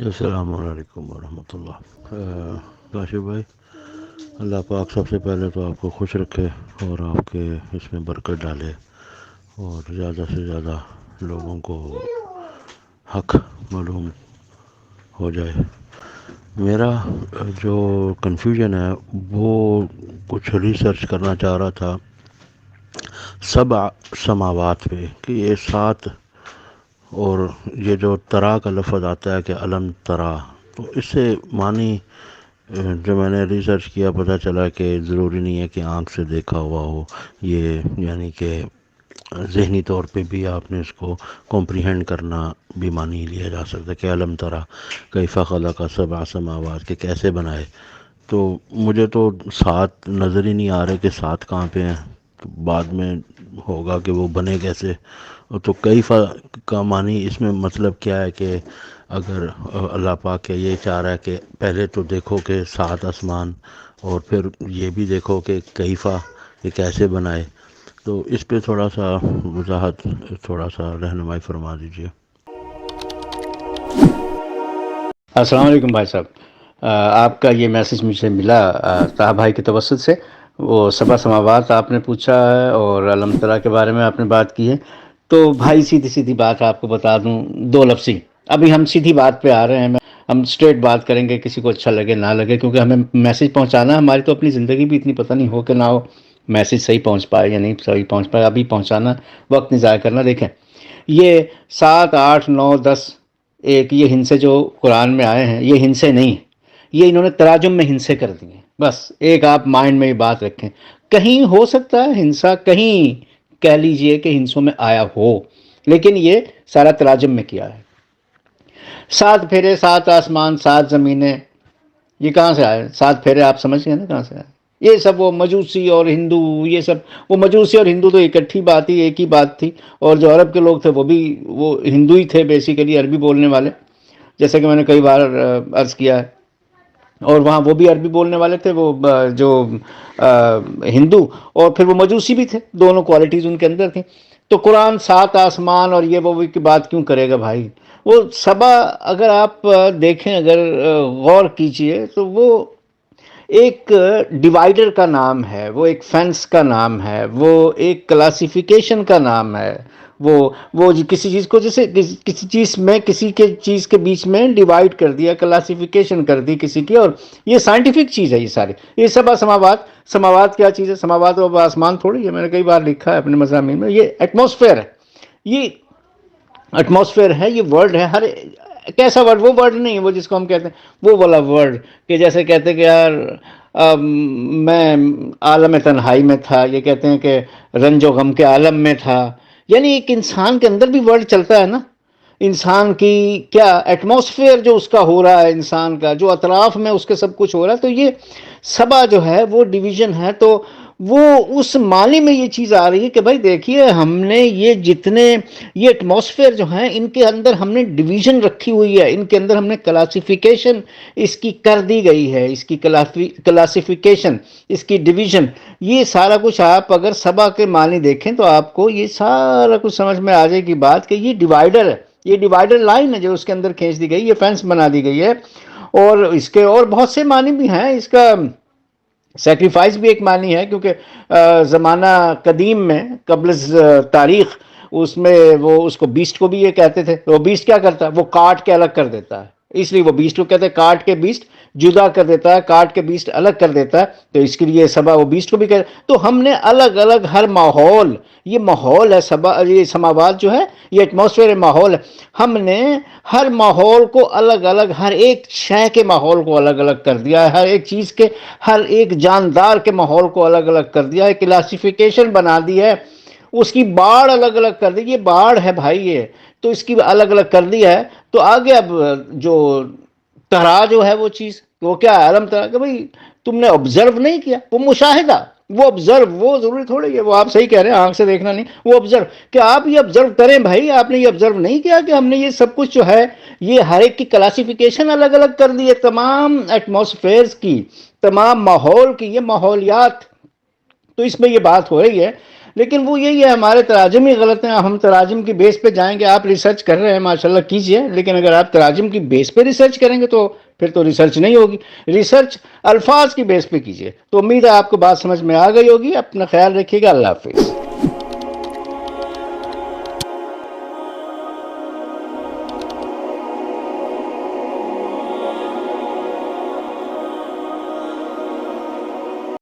السلام علیکم ورحمۃ اللہ۔ کاشف بھائی، اللہ پاک سب سے پہلے تو آپ کو خوش رکھے اور آپ کے اس میں برکت ڈالے اور زیادہ سے زیادہ لوگوں کو حق معلوم ہو جائے۔ میرا جو کنفیوژن ہے وہ کچھ ریسرچ کرنا چاہ رہا تھا سبع سماوات پہ کہ یہ سات، اور یہ جو ترا کا لفظ آتا ہے کہ علم ترا، تو اس سے معنی جو میں نے ریسرچ کیا پتہ چلا کہ ضروری نہیں ہے کہ آنکھ سے دیکھا ہوا ہو، یہ یعنی کہ ذہنی طور پہ بھی آپ نے اس کو کمپریہنڈ کرنا بھی معنی لیا جا سکتا ہے کہ علم ترا کیف خلق سبع سماوات، کہ کیسے بنائے۔ تو مجھے تو سات نظر ہی نہیں آ رہے کہ سات کہاں پہ ہیں، تو بعد میں ہوگا کہ وہ بنے کیسے۔ تو کیف کا معنی اس میں مطلب کیا ہے کہ اگر اللہ پاک کے یہ چاہ رہا ہے کہ پہلے تو دیکھو کہ سات آسمان اور پھر یہ بھی دیکھو کہ کیفا کہ کیسے بنائے، تو اس پہ تھوڑا سا وضاحت، تھوڑا سا رہنمائی فرما دیجیے۔ السلام علیکم بھائی صاحب، آپ کا یہ میسج مجھے ملا طاہر بھائی کے توسط سے۔ وہ سبع سماوات آپ نے پوچھا ہے اور علم ترا کے بارے میں آپ نے بات کی ہے، تو بھائی سیدھی سیدھی بات آپ کو بتا دوں، دو لفظی ابھی ہم سیدھی بات پہ آ رہے ہیں، ہم سٹریٹ بات کریں گے، کسی کو اچھا لگے نہ لگے، کیونکہ ہمیں میسج پہنچانا ہے، ہماری تو اپنی زندگی بھی اتنی پتہ نہیں ہو کہ نہ ہو میسج صحیح پہنچ پائے یا نہیں صحیح پہنچ پائے، ابھی پہنچانا، وقت نہیں ضائع کرنا۔ دیکھیں، یہ 7 8 9 10 ایک یہ ہندسے جو قرآن میں آئے ہیں، یہ ہندسے نہیں ہیں، یہ انہوں نے تراجم میں ہندسے کر دیے ہیں۔ بس ایک آپ مائنڈ میں یہ بات رکھیں، کہیں ہو سکتا ہے ہنسا، کہیں کہہ لیجئے کہ ہنسوں میں آیا ہو، لیکن یہ سارا تراجم میں کیا ہے۔ 7 پھیرے، 7 آسمان، 7 زمینیں، یہ کہاں سے آئے 7 پھیرے؟ آپ سمجھ گئے نا کہاں سے آئے؟ یہ سب وہ مجوسی اور ہندو، یہ سب وہ مجوسی اور ہندو تو اکٹھی بات ہی، ایک ہی بات تھی، اور جو عرب کے لوگ تھے وہ بھی وہ ہندو ہی تھے بیسیکلی، عربی بولنے والے، جیسا کہ میں نے کئی بار عرض کیا ہے، اور وہاں وہ بھی عربی بولنے والے تھے، وہ جو ہندو، اور پھر وہ مجوسی بھی تھے، دونوں کوالٹیز ان کے اندر تھیں۔ تو قرآن 7 آسمان اور یہ وہ کی بات کیوں کرے گا بھائی؟ وہ سبا اگر آپ دیکھیں، اگر غور کیجئے تو وہ ایک ڈیوائڈر کا نام ہے، وہ ایک فینس کا نام ہے، وہ ایک کلاسیفیکیشن کا نام ہے، وہ کسی چیز کو، جیسے کسی چیز میں کسی کے چیز کے بیچ میں ڈیوائڈ کر دیا، کلاسیفیکیشن کر دی کسی کی، اور یہ سائنٹیفک چیز ہے یہ سارے، یہ سب سماوات۔ سماوات کیا چیز ہے؟ سماوات اور آسمان تھوڑی ہے، میں نے کئی بار لکھا ہے اپنے مضامین میں، یہ ایٹماسفیئر ہے، یہ ایٹماسفیئر ہے، یہ ورلڈ ہے۔ ہر کیسا ورڈ؟ وہ ورڈ نہیں ہے وہ جس کو ہم کہتے ہیں وہ والا ورڈ، کہ جیسے کہتے ہیں کہ یار میں عالم تنہائی میں تھا، یہ کہتے ہیں کہ رنج و غم کے عالم میں تھا، یعنی ایک انسان کے اندر بھی ورڈ چلتا ہے نا، انسان کی کیا ایٹماسفیئر جو اس کا ہو رہا ہے، انسان کا جو اطراف میں اس کے سب کچھ ہو رہا ہے، تو یہ سبا جو ہے وہ ڈویژن ہے، تو وہ اس معنی میں یہ چیز آ رہی ہے کہ بھائی دیکھیے، ہم نے یہ جتنے یہ ایٹماسفیئر جو ہیں ان کے اندر ہم نے ڈویژن رکھی ہوئی ہے، ان کے اندر ہم نے کلاسیفیکیشن اس کی کر دی گئی ہے، اس کی کلاسیفیکیشن، اس کی ڈویژن، یہ سارا کچھ آپ اگر سبا کے معنی دیکھیں تو آپ کو یہ سارا کچھ سمجھ میں آ جائے گی بات، کہ یہ ڈیوائڈر ہے، یہ ڈیوائڈر لائن ہے جو اس کے اندر کھینچ دی گئی، یہ فینس بنا دی گئی ہے۔ اور اس کے اور بہت سے معنی بھی ہیں، اس کا سیکریفائس بھی ایک معنی ہے، کیونکہ زمانہ قدیم میں قبل تاریخ اس میں وہ اس کو بیسٹ کو بھی یہ کہتے تھے، وہ بیسٹ کیا کرتا ہے؟ وہ کاٹ کے الگ کر دیتا ہے، اس لیے وہ بیسٹ کو کہتے ہیں، کاٹ کے بیسٹ جدا کر دیتا ہے، کاٹ کے بیسٹ الگ کر دیتا ہے، تو اس کے لیے سبا وہ بیسٹ کو بھی کہتے ہیں۔ تو ہم نے الگ الگ ہر ماحول، یہ ماحول ہے سبا، یہ سماوات جو ہے یہ ایٹماسفیئر ماحول ہے، ہم نے ہر ماحول کو الگ الگ، ہر ایک شے کے ماحول کو الگ الگ کر دیا ہے، ہر ایک چیز کے، ہر ایک جاندار کے ماحول کو الگ الگ کر دیا ہے، کلاسیفیکیشن بنا دی ہے، اس کی باڑ الگ الگ کر دی، یہ باڑ ہے بھائی یہ، تو اس کی الگ الگ کر دی ہے۔ تو آگے اب جو ترا جو ہے وہ چیز، وہ کیا ہے؟ علم ترا، کہ بھائی تم نے آبزرو نہیں کیا، وہ مشاہدہ، وہ آبزرو، وہ ضروری تھوڑی ہے، وہ آپ صحیح کہہ رہے ہیں آنکھ سے دیکھنا نہیں، وہ آبزرو، کہ آپ یہ آبزرو کریں بھائی، آپ نے یہ آبزرو نہیں کیا کہ ہم نے یہ سب کچھ جو ہے یہ ہر ایک کی کلاسیفیکیشن الگ الگ کر دی ہے، تمام ایٹماسفیئرز کی، تمام ماحول کی، یہ ماحولیات۔ تو اس میں یہ بات ہو رہی ہے لیکن وہ یہی ہے ہمارے تراجم ہی غلط ہیں. ہم تراجم کی بیس پہ جائیں گے. آپ ریسرچ کر رہے ہیں ماشاءاللہ کیجئے, لیکن اگر آپ تراجم کی بیس پہ ریسرچ کریں گے تو پھر تو ریسرچ نہیں ہوگی. ریسرچ الفاظ کی بیس پہ کیجئے. تو امید ہے آپ کو بات سمجھ میں آ گئی ہوگی. اپنا خیال رکھیے گا. اللہ حافظ.